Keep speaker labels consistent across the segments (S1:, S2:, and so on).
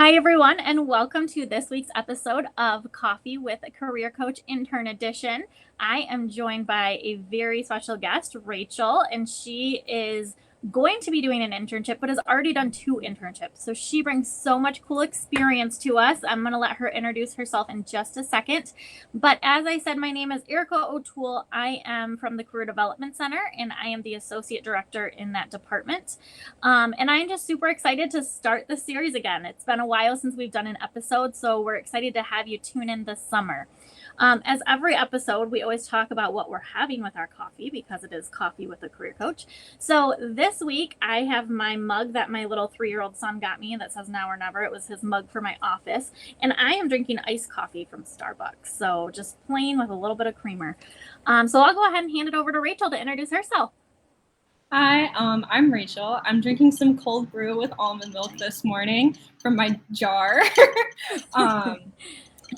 S1: Hi, everyone, and welcome to this week's episode of Coffee with a Career Coach Intern Edition. I am joined by a very special guest, Rachel, and she is going to be doing an internship, but has already done 2 internships. So she brings so much cool experience to us. I'm going to let her introduce herself in just a second. But as I said, my name is Erica O'Toole. I am from the Career Development Center, and I am the Associate Director in that department. And I'm just super excited to start the series again. It's been a while since we've done an episode, so we're excited to have you tune in this summer. As every episode, we always talk about what we're having with our coffee because it is Coffee with a Career Coach. So this week, I have my mug that my little 3-year-old son got me that says now or never. It was his mug for my office. And I am drinking iced coffee from Starbucks. So just plain with a little bit of creamer. So I'll go ahead and hand it over to Rachel to introduce herself.
S2: Hi, I'm Rachel. I'm drinking some cold brew with almond milk this morning from my jar.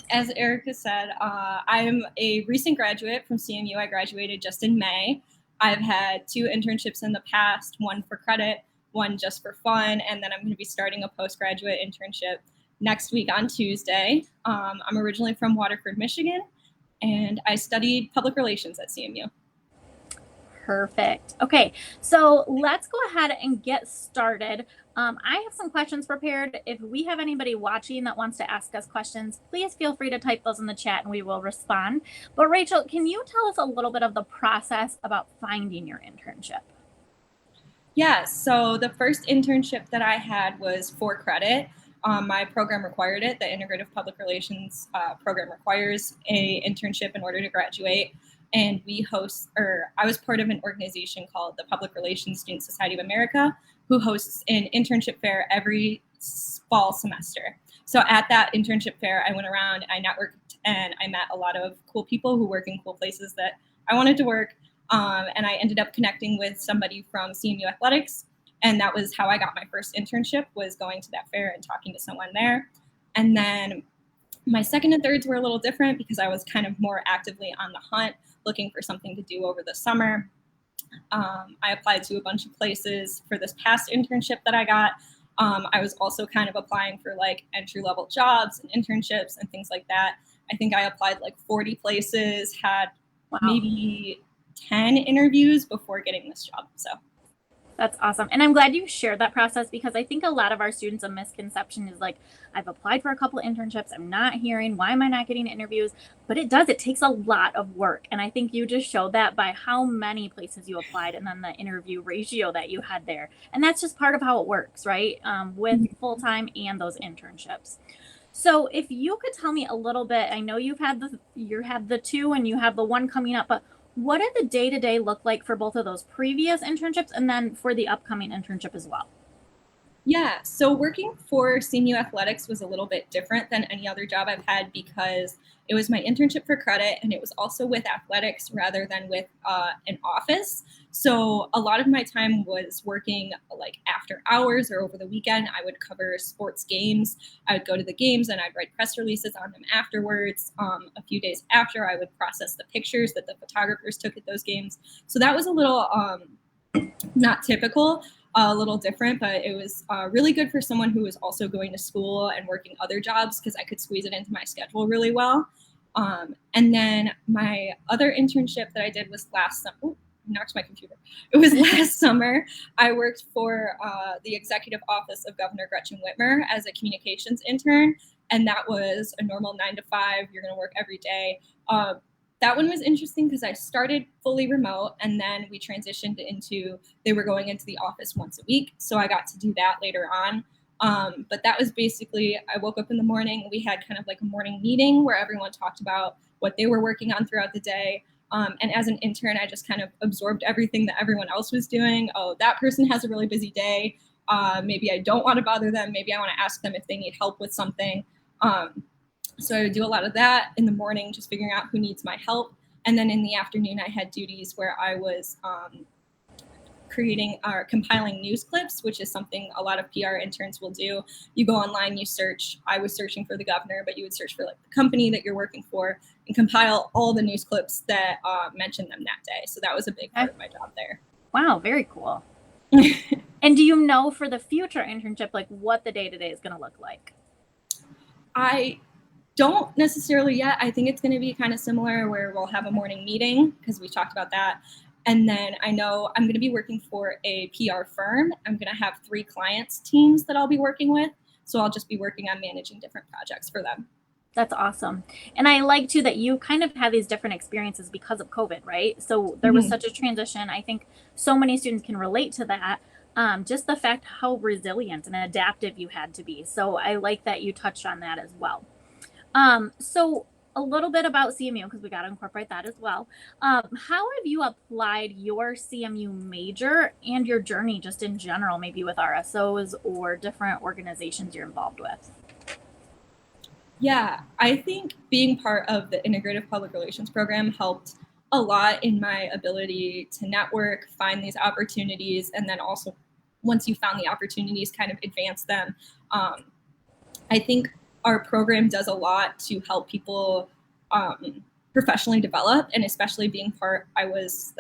S2: As Erica said, I'm a recent graduate from CMU. I graduated just in May. I've had 2 internships in the past, one for credit, one just for fun, and then I'm going to be starting a postgraduate internship next week on Tuesday. I'm originally from Waterford, Michigan, and I studied public relations at CMU.
S1: Perfect. Okay, so let's go ahead and get started. I have some questions prepared. If we have anybody watching that wants to ask us questions, please feel free to type those in the chat and we will respond. But Rachel, can you tell us a little bit of the process about finding your internship?
S2: Yeah, so the first internship that I had was for credit. My program required it. The Integrative Public Relations program requires a internship in order to graduate. And I was part of an organization called the Public Relations Student Society of America, who hosts an internship fair every fall semester. So at that internship fair, I went around, I networked, and I met a lot of cool people who work in cool places that I wanted to work. And I ended up connecting with somebody from CMU Athletics. And that was how I got my first internship, was going to that fair and talking to someone there. And then my second and thirds were a little different because I was kind of more actively on the hunt, looking for something to do over the summer. I applied to a bunch of places for this past internship that I got. I was also kind of applying for like entry-level jobs and internships and things like that. I think I applied like 40 places, had maybe 10 interviews before getting this job. So
S1: that's awesome. And I'm glad you shared that process because I think a lot of our students, a misconception is like, I've applied for a couple of internships. I'm not hearing. Why am I not getting interviews? But it takes a lot of work. And I think you just showed that by how many places you applied and then the interview ratio that you had there. And that's just part of how it works, right? With full-time and those internships. So if you could tell me a little bit, I know you had the 2 and you have the 1 coming up, but what did the day-to-day look like for both of those previous internships and then for the upcoming internship as well?
S2: Yeah, so working for CMU Athletics was a little bit different than any other job I've had because it was my internship for credit and it was also with athletics rather than with an office. So a lot of my time was working like after hours or over the weekend. I would cover sports games. I would go to the games and I'd write press releases on them afterwards. A few days after, I would process the pictures that the photographers took at those games. So that was a little not typical. A little different, but it was really good for someone who was also going to school and working other jobs because I could squeeze it into my schedule really well. And then my other internship that I did was last summer. Oh, knocked my computer. It was last summer. I worked for the executive office of Governor Gretchen Whitmer as a communications intern. And that was a normal 9 to 5. You're going to work every day. That one was interesting because I started fully remote and then we transitioned into, they were going into the office once a week. So I got to do that later on. But that was basically, I woke up in the morning, we had kind of like a morning meeting where everyone talked about what they were working on throughout the day. And as an intern, I just kind of absorbed everything that everyone else was doing. Oh, that person has a really busy day. Maybe I don't want to bother them. Maybe I want to ask them if they need help with something. So I would do a lot of that in the morning, just figuring out who needs my help. And then in the afternoon, I had duties where I was creating or compiling news clips, which is something a lot of PR interns will do. You go online, you search. I was searching for the governor, but you would search for like the company that you're working for and compile all the news clips that mention them that day. So that was a big part of my job there.
S1: Wow, very cool. And do you know for the future internship, like what the day-to-day is going to look like?
S2: I don't necessarily yet. I think it's going to be kind of similar where we'll have a morning meeting because we talked about that. And then I know I'm going to be working for a PR firm. I'm going to have 3 clients teams that I'll be working with. So I'll just be working on managing different projects for them.
S1: That's awesome. And I like too that you kind of had these different experiences because of COVID, right? So there was
S2: Mm-hmm.
S1: such a transition. I think so many students can relate to that. Just the fact how resilient and adaptive you had to be. So I like that you touched on that as well. So a little bit about CMU, because we got to incorporate that as well. How have you applied your CMU major and your journey just in general, maybe with RSOs or different organizations you're involved with?
S2: Yeah, I think being part of the integrative public relations program helped a lot in my ability to network, find these opportunities, and then also once you found the opportunities, kind of advance them. I think our program does a lot to help people professionally develop, and especially being part, I was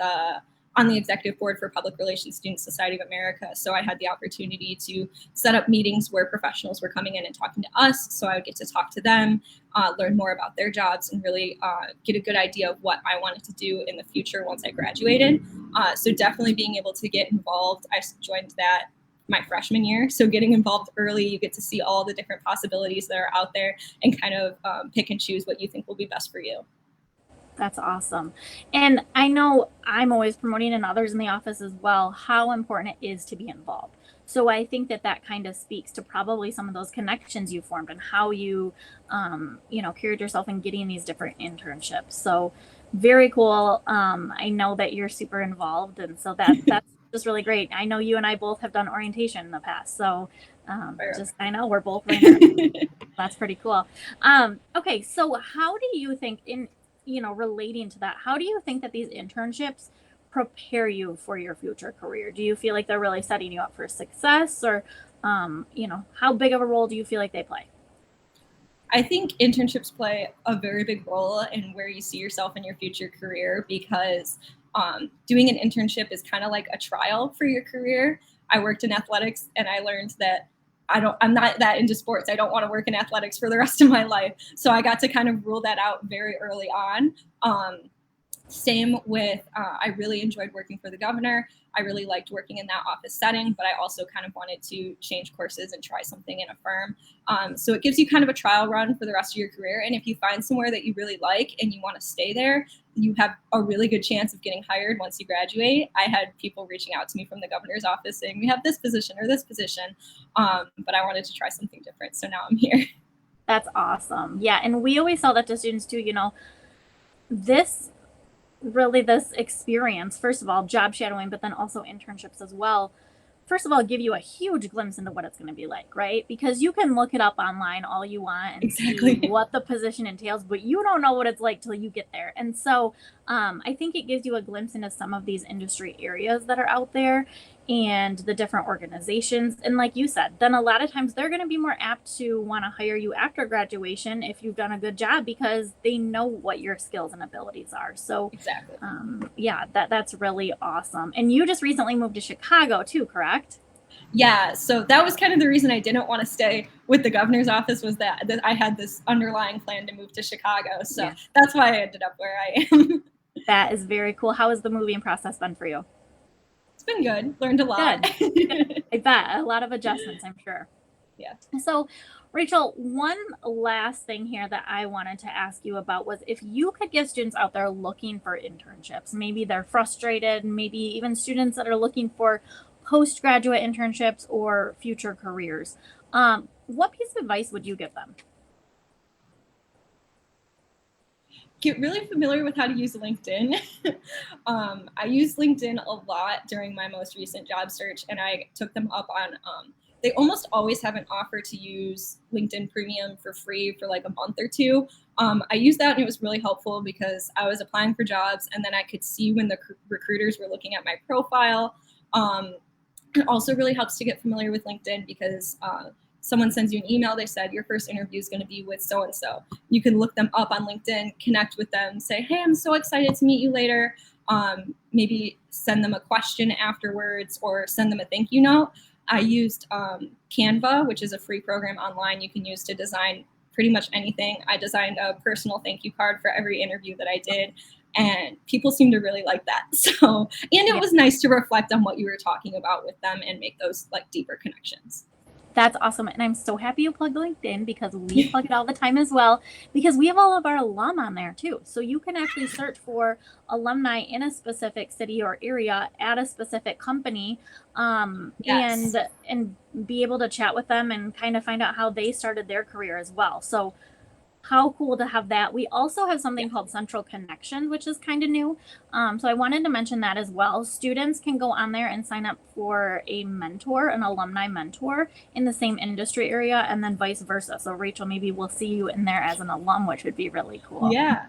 S2: on the executive board for Public Relations Student Society of America. So I had the opportunity to set up meetings where professionals were coming in and talking to us. So I would get to talk to them, learn more about their jobs, and really get a good idea of what I wanted to do in the future once I graduated. So definitely being able to get involved. I joined that my freshman year. So getting involved early, you get to see all the different possibilities that are out there and kind of pick and choose what you think will be best for you.
S1: That's awesome. And I know I'm always promoting and others in the office as well, how important it is to be involved. So I think that that kind of speaks to probably some of those connections you formed and how you, carried yourself in getting these different internships. So very cool. I know that you're super involved. And so that's just really great. I know you and I both have done orientation in the past. So I know we're both that's pretty cool. Okay. So how do you think relating to that, how do you think that these internships prepare you for your future career? Do you feel like they're really setting you up for success, or, how big of a role do you feel like they play?
S2: I think internships play a very big role in where you see yourself in your future career because doing an internship is kind of like a trial for your career. I worked in athletics and I learned that I'm not that into sports. I don't want to work in athletics for the rest of my life. So I got to kind of rule that out very early on. Same with, I really enjoyed working for the governor. I really liked working in that office setting, but I also kind of wanted to change courses and try something in a firm. So it gives you kind of a trial run for the rest of your career. And if you find somewhere that you really like and you want to stay there, you have a really good chance of getting hired once you graduate. I had people reaching out to me from the governor's office saying, we have this position or this position, but I wanted to try something different. So now I'm here.
S1: That's awesome. Yeah. And we always tell that to students too, this this experience, first of all, job shadowing, but then also internships as well, first of all, give you a huge glimpse into what it's going to be like, right? Because you can look it up online all you want and see
S2: Exactly.
S1: what the position entails, but you don't know what it's like till you get there. And so I think it gives you a glimpse into some of these industry areas that are out there and the different organizations. And like you said, then a lot of times they're going to be more apt to want to hire you after graduation if you've done a good job because they know what your skills and abilities are. So
S2: Exactly.
S1: yeah, that's really awesome. And you just recently moved to Chicago too, correct?
S2: Yeah, so that was kind of the reason I didn't want to stay with the governor's office was that I had this underlying plan to move to Chicago. So
S1: Yeah.
S2: that's why I ended up where I am.
S1: That is very cool. How has the moving process been for you?
S2: It's been good. Learned a lot.
S1: Good. I bet. A lot of adjustments, I'm sure.
S2: Yeah.
S1: So, Rachel, one last thing here that I wanted to ask you about was if you could give students out there looking for internships, maybe they're frustrated, maybe even students that are looking for postgraduate internships or future careers, what piece of advice would you give them?
S2: Get really familiar with how to use LinkedIn. I used LinkedIn a lot during my most recent job search, and I took them up on. They almost always have an offer to use LinkedIn Premium for free for like a month or two. I used that and it was really helpful because I was applying for jobs and then I could see when the recruiters were looking at my profile. It also really helps to get familiar with LinkedIn because someone sends you an email, they said your first interview is going to be with so-and-so. You can look them up on LinkedIn, connect with them, say, hey, I'm so excited to meet you later. Maybe send them a question afterwards or send them a thank you note. I used Canva, which is a free program online you can use to design pretty much anything. I designed a personal thank you card for every interview that I did, and people seem to really like that. So, and it
S1: Yeah.
S2: was nice to reflect on what you were talking about with them and make those like deeper connections.
S1: That's awesome. And I'm so happy you plugged LinkedIn because we plug it all the time as well, because we have all of our alum on there too. So you can actually search for alumni in a specific city or area at a specific company,
S2: Yes.
S1: and be able to chat with them and kind of find out how they started their career as well. So how cool to have that. We also have something called Central Connections, which is kind of new. So I wanted to mention that as well. Students can go on there and sign up for a mentor, an alumni mentor in the same industry area, and then vice versa. So Rachel, maybe we'll see you in there as an alum, which would be really cool.
S2: Yeah.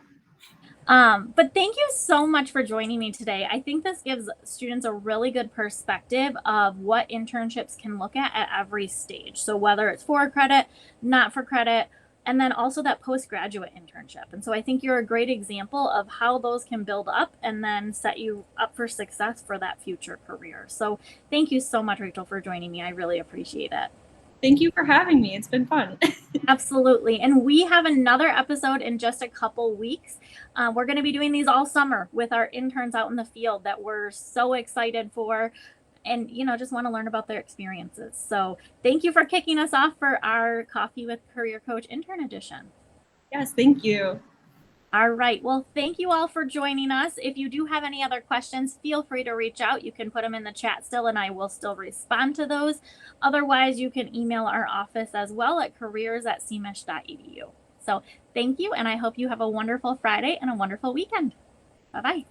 S1: But thank you so much for joining me today. I think this gives students a really good perspective of what internships can look at every stage. So whether it's for credit, not for credit, and then also that postgraduate internship. And so I think you're a great example of how those can build up and then set you up for success for that future career. So thank you so much, Rachel, for joining me. I really appreciate it.
S2: Thank you for having me. It's been fun.
S1: Absolutely. And we have another episode in just a couple weeks. We're going to be doing these all summer with our interns out in the field that we're so excited for, and just want to learn about their experiences. So thank you for kicking us off for our Coffee with Career Coach Intern Edition.
S2: Yes, thank you.
S1: All right. Well, thank you all for joining us. If you do have any other questions, feel free to reach out. You can put them in the chat still, and I will still respond to those. Otherwise, you can email our office as well at careers@cmish.edu. So thank you, and I hope you have a wonderful Friday and a wonderful weekend. Bye-bye.